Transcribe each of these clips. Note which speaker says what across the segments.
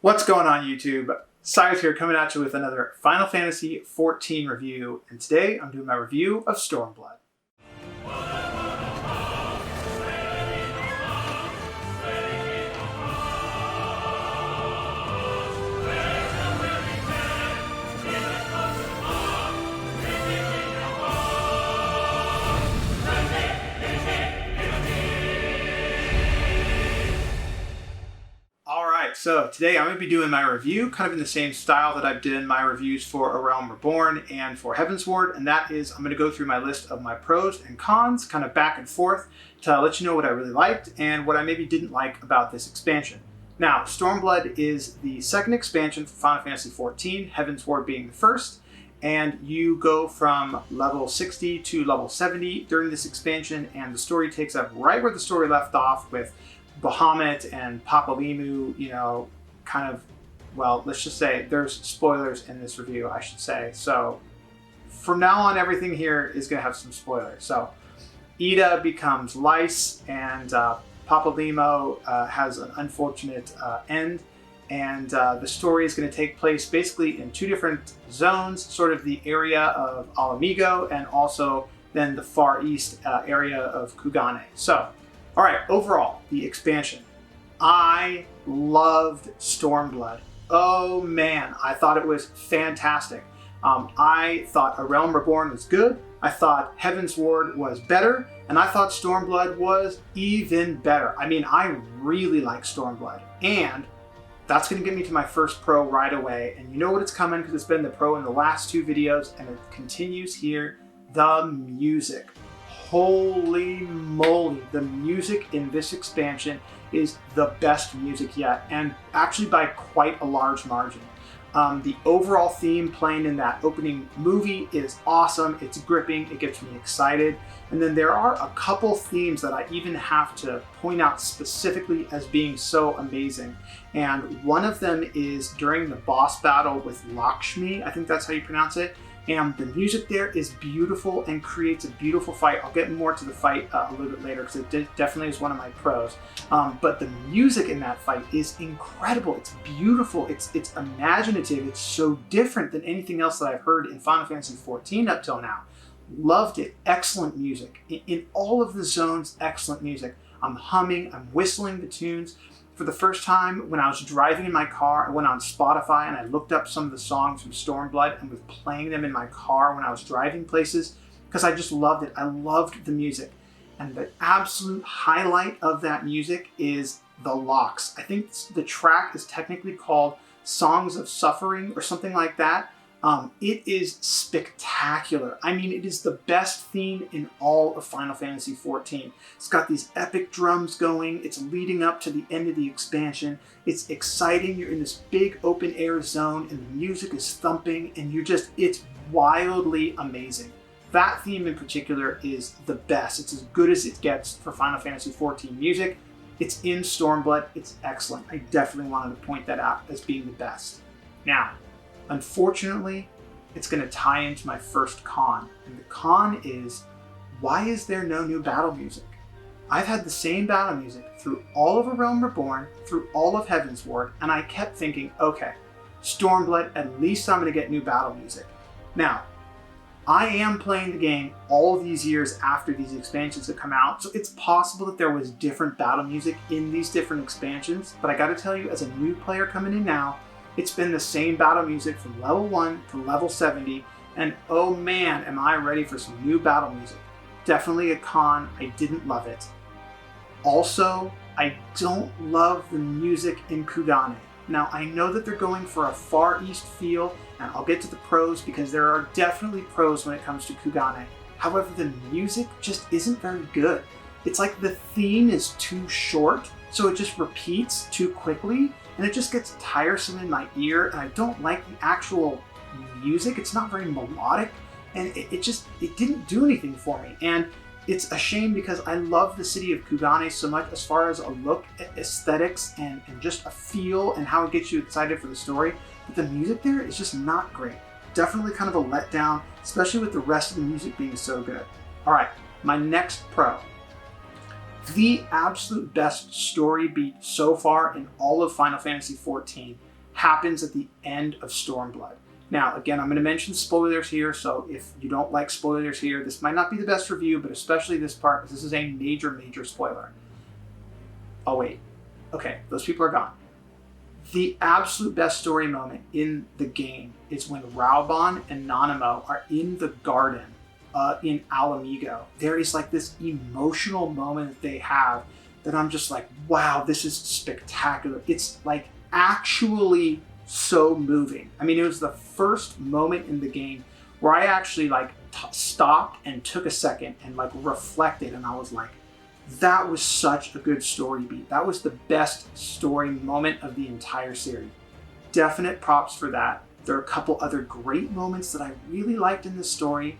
Speaker 1: What's going on, YouTube? Cyrus here, coming at you with another Final Fantasy XIV review, and today I'm doing my review of Stormblood. So today I'm going to be doing my review kind of in the same style that I've done my reviews for A Realm Reborn and for Heavensward, and that is I'm going to go through my list of my pros and cons kind of back and forth to let you know what I really liked and what I maybe didn't like about this expansion. Now, Stormblood is the second expansion for Final Fantasy XIV, Heavensward being the first, and you go from level 60 to level 70 during this expansion, and the story takes up right where the story left off with Bahamut and Papalimu, kind of, well, let's just say there's spoilers in this review, I should say. So from now on, everything here is going to have some spoilers. So Ida becomes Lice, and Papalimu has an unfortunate end. And the story is going to take place basically in two different zones, sort of the area of Alamigo and also then the far east area of Kugane. So, all right, overall, the expansion. I loved Stormblood. Oh man, I thought it was fantastic. I thought A Realm Reborn was good. I thought Heavensward was better. And I thought Stormblood was even better. I mean, I really like Stormblood. And that's going to get me to my first pro right away. And you know what it's coming because it's been the pro in the last two videos and it continues here. The music. Holy moly, the music in this expansion is the best music yet, and actually by quite a large margin. The overall theme playing in that opening movie is awesome. It's gripping, it gets me excited. And then there are a couple themes that I even have to point out specifically as being so amazing. And one of them is during the boss battle with Lakshmi, I think that's how you pronounce it. And the music there is beautiful and creates a beautiful fight. I'll get more to the fight a little bit later because it definitely is one of my pros. But the music in that fight is incredible. It's beautiful. It's imaginative. It's so different than anything else that I've heard in Final Fantasy XIV up till now. Loved it. Excellent music. In all of the zones, excellent music. I'm humming. I'm whistling the tunes. For the first time, when I was driving in my car, I went on Spotify and I looked up some of the songs from Stormblood and was playing them in my car when I was driving places because I just loved it. I loved the music. And the absolute highlight of that music is the locks. I think the track is technically called Songs of Suffering or something like that. It is spectacular. I mean, it is the best theme in all of Final Fantasy XIV. It's got these epic drums going. It's leading up to the end of the expansion. It's exciting. You're in this big open air zone and the music is thumping and it's wildly amazing. That theme in particular is the best. It's as good as it gets for Final Fantasy XIV music. It's in Stormblood. It's excellent. I definitely wanted to point that out as being the best. Now, unfortunately, it's going to tie into my first con. And the con is, why is there no new battle music? I've had the same battle music through all of A Realm Reborn, through all of Heavensward, and I kept thinking, okay, Stormblood, at least I'm going to get new battle music. Now, I am playing the game all of these years after these expansions have come out, so it's possible that there was different battle music in these different expansions, but I got to tell you, as a new player coming in now, it's been the same battle music from level 1 to level 70, and oh man, am I ready for some new battle music. Definitely a con. I didn't love it. Also, I don't love the music in Kugane. Now, I know that they're going for a Far East feel, and I'll get to the pros because there are definitely pros when it comes to Kugane. However, the music just isn't very good. It's like the theme is too short, so it just repeats too quickly, and it just gets tiresome in my ear, and I don't like the actual music. It's not very melodic, and it didn't do anything for me. And it's a shame because I love the city of Kugane so much as far as a look, aesthetics, and just a feel and how it gets you excited for the story. But the music there is just not great. Definitely kind of a letdown, especially with the rest of the music being so good. All right, my next pro. The absolute best story beat so far in all of Final Fantasy XIV happens at the end of Stormblood. Now, again, I'm going to mention spoilers here, so if you don't like spoilers here, this might not be the best review, but especially this part, because this is a major, major spoiler. Oh, wait. Okay, those people are gone. The absolute best story moment in the game is when Raubon and Nanamo are in the garden in Alamigo. There is like this emotional moment that they have that I'm just like, wow, this is spectacular. It's like actually so moving. I mean, it was the first moment in the game where I actually like stopped and took a second and like reflected, and I was like, that was such a good story beat. That was the best story moment of the entire series. Definite props for that. There are a couple other great moments that I really liked in the story.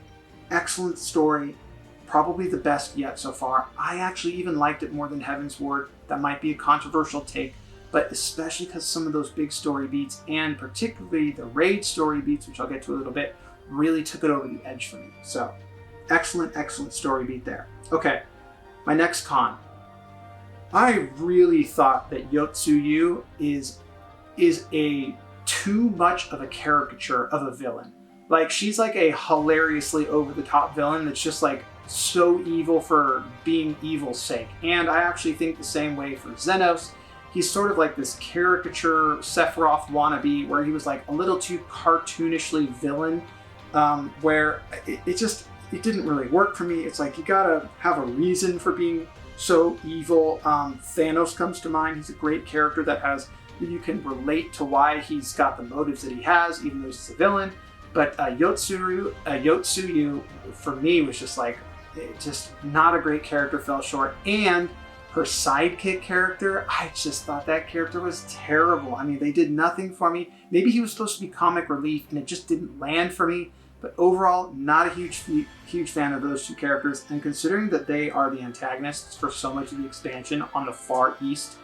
Speaker 1: Excellent story. Probably the best yet so far. I actually even liked it more than Heavensward. That might be a controversial take, but especially because some of those big story beats, and particularly the raid story beats, which I'll get to a little bit, really took it over the edge for me. So, excellent, excellent story beat there. Okay, my next con. I really thought that Yotsuyu is a too much of a caricature of a villain. Like, she's like a hilariously over-the-top villain that's just like so evil for being evil's sake. And I actually think the same way for Xenos. He's sort of like this caricature Sephiroth wannabe where he was like a little too cartoonishly villain, where it didn't really work for me. It's like, you gotta have a reason for being so evil. Thanos comes to mind. He's a great character that you can relate to why he's got the motives that he has, even though he's a villain. But Yotsuyu, for me, was just like, just not a great character, fell short. And her sidekick character, I just thought that character was terrible. I mean, they did nothing for me. Maybe he was supposed to be comic relief, and it just didn't land for me. But overall, not a huge fan of those two characters. And considering that they are the antagonists for so much of the expansion on the Far East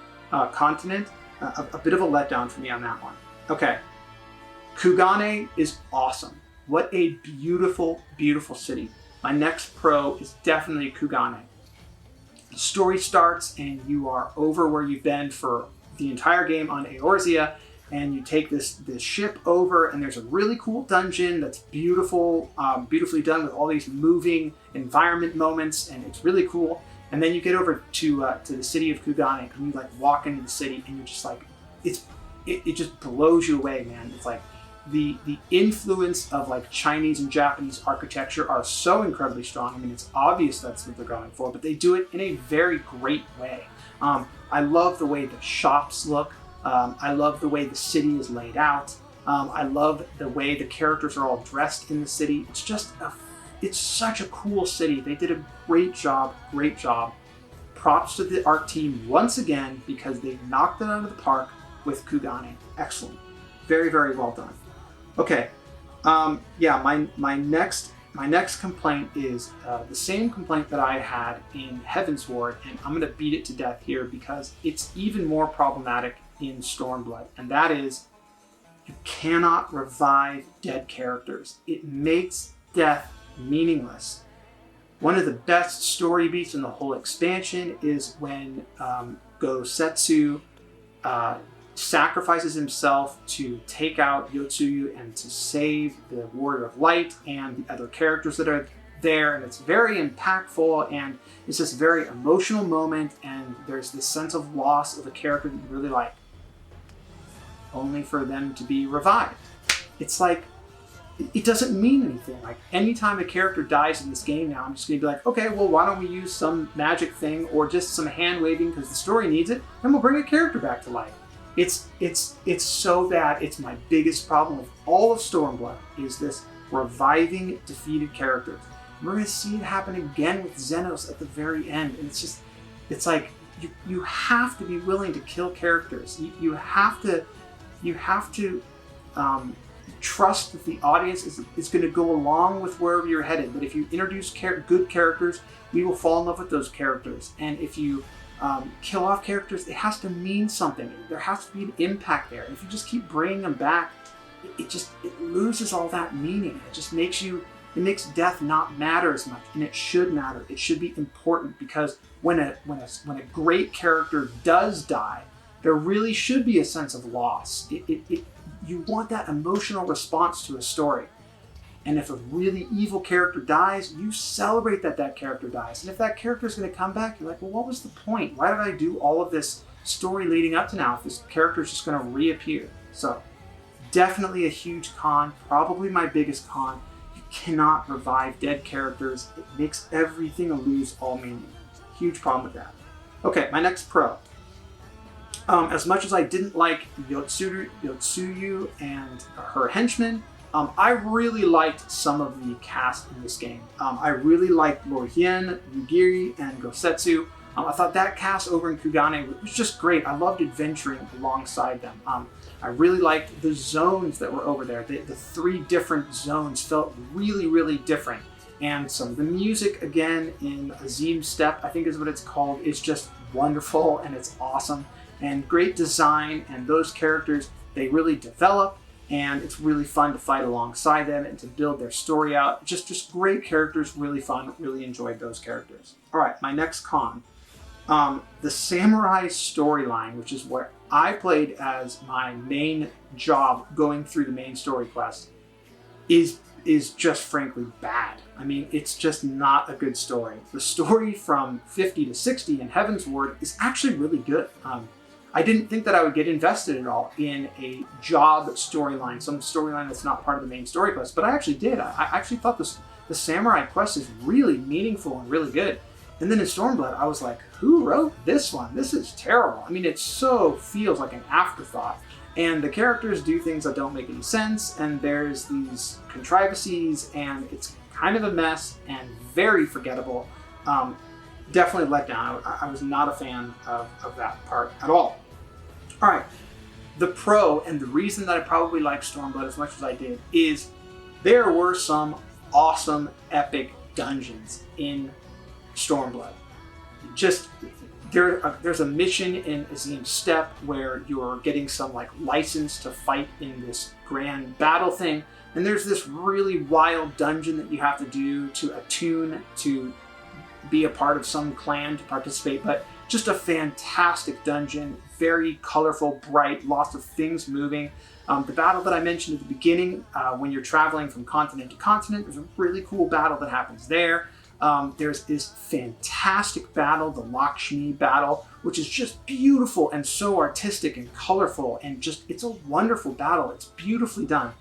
Speaker 1: continent, a bit of a letdown for me on that one. Okay. Kugane is awesome. What a beautiful, beautiful city. My next pro is definitely Kugane. The story starts and you are over where you've been for the entire game on Eorzea, and you take this ship over, and there's a really cool dungeon that's beautiful, beautifully done with all these moving environment moments, and it's really cool. And then you get over to the city of Kugane, and you like walk into the city, and you're just like, it just blows you away, man. It's like the influence of like Chinese and Japanese architecture are so incredibly strong. I mean, it's obvious that's what they're going for, but they do it in a very great way. I love the way the shops look. I love the way the city is laid out. I love the way the characters are all dressed in the city. It's such a cool city. They did a great job, great job. Props to the art team once again, because they knocked it out of the park with Kugane. Excellent. Very, very well done. Okay, my next complaint is the same complaint that I had in Heavensward, and I'm going to beat it to death here because it's even more problematic in Stormblood, and that is you cannot revive dead characters. It makes death meaningless. One of the best story beats in the whole expansion is when Gosetsu sacrifices himself to take out Yotsuyu and to save the Warrior of Light and the other characters that are there, and it's very impactful, and it's this very emotional moment, and there's this sense of loss of a character that you really like, only for them to be revived. It's like, it doesn't mean anything. Like, anytime a character dies in this game now, I'm just gonna be like, okay, well, why don't we use some magic thing or just some hand waving because the story needs it, and we'll bring a character back to life. It's so bad. It's my biggest problem with all of Stormblood is this reviving defeated characters. We're going to see it happen again with Xenos at the very end. And it's like you have to be willing to kill characters. You have to trust that the audience is going to go along with wherever you're headed. But if you introduce good characters, we will fall in love with those characters. And if you kill off characters, it has to mean something. There has to be an impact there. If you just keep bringing them back, it loses all that meaning. It makes death not matter as much, and it should matter. It should be important, because when a great character does die, there really should be a sense of loss. You want that emotional response to a story. And if a really evil character dies, you celebrate that that character dies. And if that character is going to come back, you're like, well, what was the point? Why did I do all of this story leading up to now if this character is just going to reappear? So definitely a huge con, probably my biggest con. You cannot revive dead characters. It makes everything lose all meaning. Huge problem with that. Okay, my next pro. As much as I didn't like Yotsuyu and her henchmen, I really liked some of the cast in this game. I really liked Lord Hien, Yugiri, and Gosetsu. I thought that cast over in Kugane was just great. I loved adventuring alongside them. I really liked the zones that were over there. The 3 different zones felt really, really different. And some of the music, again, in Azim Steppe, I think is what it's called, is just wonderful and it's awesome. And great design, and those characters, they really develop. And it's really fun to fight alongside them and to build their story out. Just great characters, really fun, really enjoyed those characters. All right, my next con. The samurai storyline, which is what I played as my main job going through the main story quest, is just frankly bad. I mean, it's just not a good story. The story from 50 to 60 in Heaven's Ward is actually really good. I didn't think that I would get invested at all in a job storyline, some storyline that's not part of the main story quest, but I actually did. I actually thought the samurai quest is really meaningful and really good. And then in Stormblood, I was like, who wrote this one? This is terrible. I mean, it so feels like an afterthought. And the characters do things that don't make any sense, and there's these contrivances, and it's kind of a mess and very forgettable. Definitely let down. I was not a fan of that part at all. All right, the pro, and the reason that I probably like Stormblood as much as I did, is there were some awesome epic dungeons in Stormblood. Just there's a mission in Azim Steppe where you're getting some like license to fight in this grand battle thing, and there's this really wild dungeon that you have to do to attune to be a part of some clan to participate, but just a fantastic dungeon, very colorful, bright, lots of things moving. The battle that I mentioned at the beginning, when you're traveling from continent to continent, there's a really cool battle that happens there. There's this fantastic battle, the Lakshmi battle, which is just beautiful and so artistic and colorful, and just, it's a wonderful battle. It's beautifully done.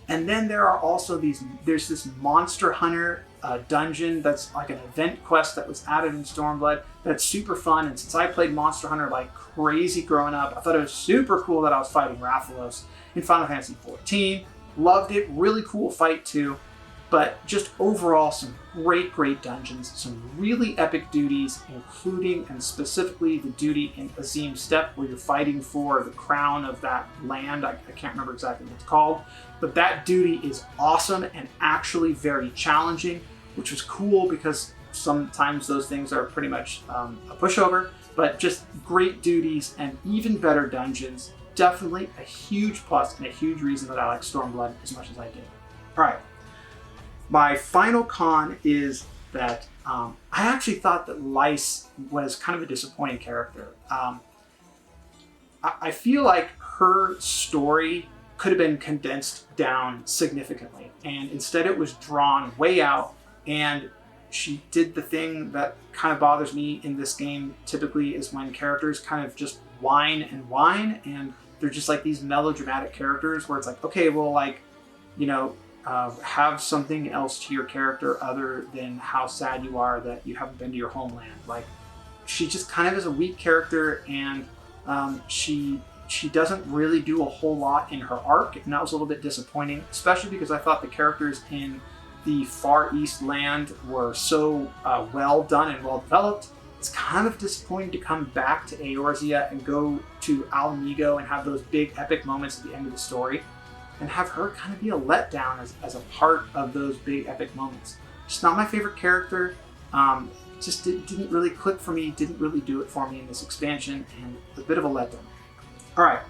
Speaker 1: And then there are also there's this Monster Hunter dungeon that's like an event quest that was added in Stormblood that's super fun. And since I played Monster Hunter like crazy growing up, I thought it was super cool that I was fighting Rathalos in Final Fantasy XIV. Loved it, really cool fight too. But just overall, some great dungeons, some really epic duties, including and specifically the duty in Azim Steppe where you're fighting for the crown of that land. I can't remember exactly what it's called, but that duty is awesome and actually very challenging, which was cool because sometimes those things are pretty much a pushover, but just great duties and even better dungeons. Definitely a huge plus and a huge reason that I like Stormblood as much as I did. All right. My final con is that I actually thought that Lyse was kind of a disappointing character. I feel like her story could have been condensed down significantly, and instead it was drawn way out, and she did the thing that kind of bothers me in this game typically is when characters kind of just whine, and they're just like these melodramatic characters where it's like, okay, well, like, you know, have something else to your character other than how sad you are that you haven't been to your homeland. Like, she just kind of is a weak character, and she doesn't really do a whole lot in her arc, and that was a little bit disappointing, especially because I thought the characters in the Far East land were so well done and well developed. It's kind of disappointing to come back to Eorzea and go to Al Migo and have those big epic moments at the end of the story, and have her kind of be a letdown as a part of those big epic moments. Just not my favorite character. Just didn't really click for me, didn't really do it for me in this expansion, and a bit of a letdown. All right.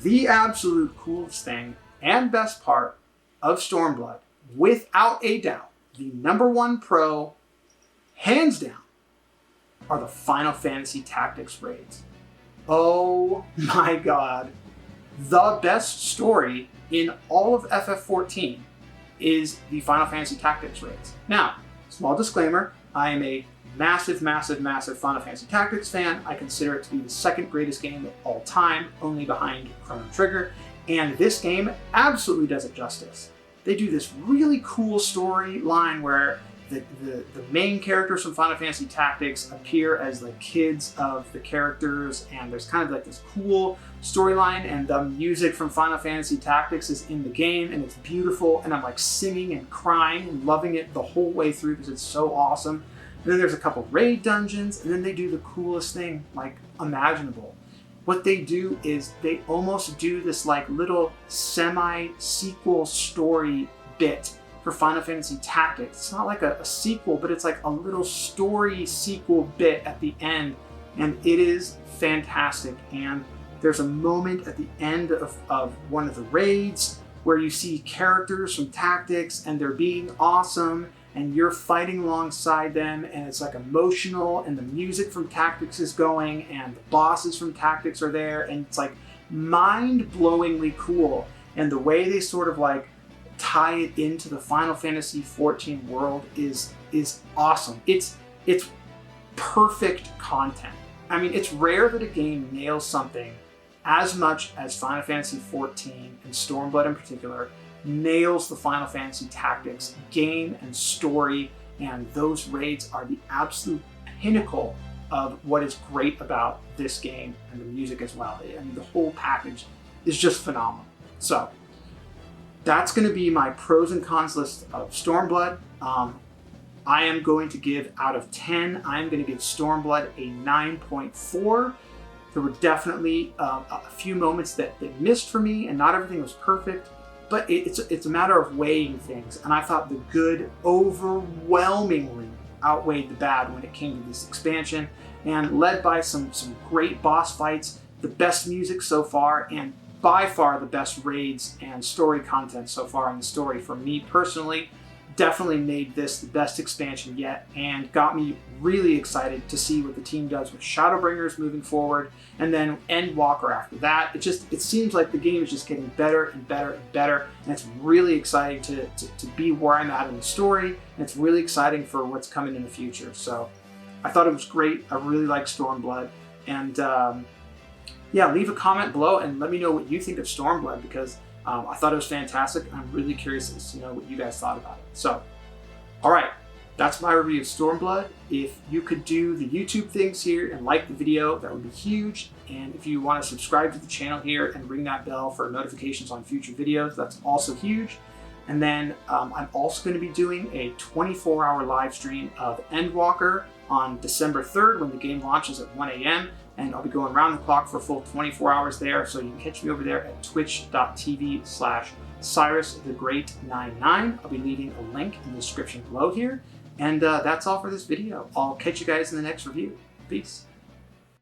Speaker 1: The absolute coolest thing and best part of Stormblood, without a doubt, the #1 pro, hands down, are the Final Fantasy Tactics raids. Oh my god. The best story in all of FF14 is the Final Fantasy Tactics raids. Now, small disclaimer, I am a massive Final Fantasy Tactics fan. I consider it to be the second greatest game of all time, only behind Chrono Trigger, and this game absolutely does it justice. They do this really cool storyline where the main characters from Final Fantasy Tactics appear as the kids of the characters, and there's kind of like this cool storyline, and the music from Final Fantasy Tactics is in the game, and it's beautiful, and I'm like singing and crying and loving it the whole way through because it's so awesome. And then there's a couple raid dungeons, and then they do the coolest thing like imaginable. What they do is they almost do this like little semi-sequel story bit for Final Fantasy Tactics. It's not like a sequel, but it's like a little story sequel bit at the end, and it is fantastic. And there's a moment at the end of one of the raids where you see characters from Tactics and they're being awesome, and you're fighting alongside them, and it's like emotional, and the music from Tactics is going, and the bosses from Tactics are there, and it's like mind-blowingly cool. And the way they sort of like tie it into the Final Fantasy XIV world is awesome. It's perfect content. I mean, it's rare that a game nails something as much as Final Fantasy XIV, and Stormblood in particular, nails the Final Fantasy Tactics game and story, and those raids are the absolute pinnacle of what is great about this game, and the music as well. I mean, the whole package is just phenomenal. So that's going to be my pros and cons list of Stormblood. I am going to give, out of 10, I'm going to give Stormblood a 9.4. There were definitely a few moments that missed for me, and not everything was perfect, but it's a matter of weighing things. And I thought the good overwhelmingly outweighed the bad when it came to this expansion, and led by some great boss fights, the best music so far, and by far the best raids and story content so far in the story. For me personally, definitely made this the best expansion yet, and got me really excited to see what the team does with Shadowbringers moving forward, and then Endwalker after that. It seems like the game is just getting better and better and better, and it's really exciting to be where I'm at in the story, and it's really exciting for what's coming in the future. So I thought it was great. I really like Stormblood, and yeah, leave a comment below and let me know what you think of Stormblood, because I thought it was fantastic. I'm really curious to know what you guys thought about it. So, all right, that's my review of Stormblood. If you could do the YouTube things here and like the video, that would be huge. And if you want to subscribe to the channel here and ring that bell for notifications on future videos, that's also huge. And then I'm also going to be doing a 24-hour live stream of Endwalker on December 3rd when the game launches at 1 a.m. And I'll be going around the clock for a full 24 hours there. So you can catch me over there at twitch.tv/CyrusTheGreat99. I'll be leaving a link in the description below here. And that's all for this video. I'll catch you guys in the next review. Peace.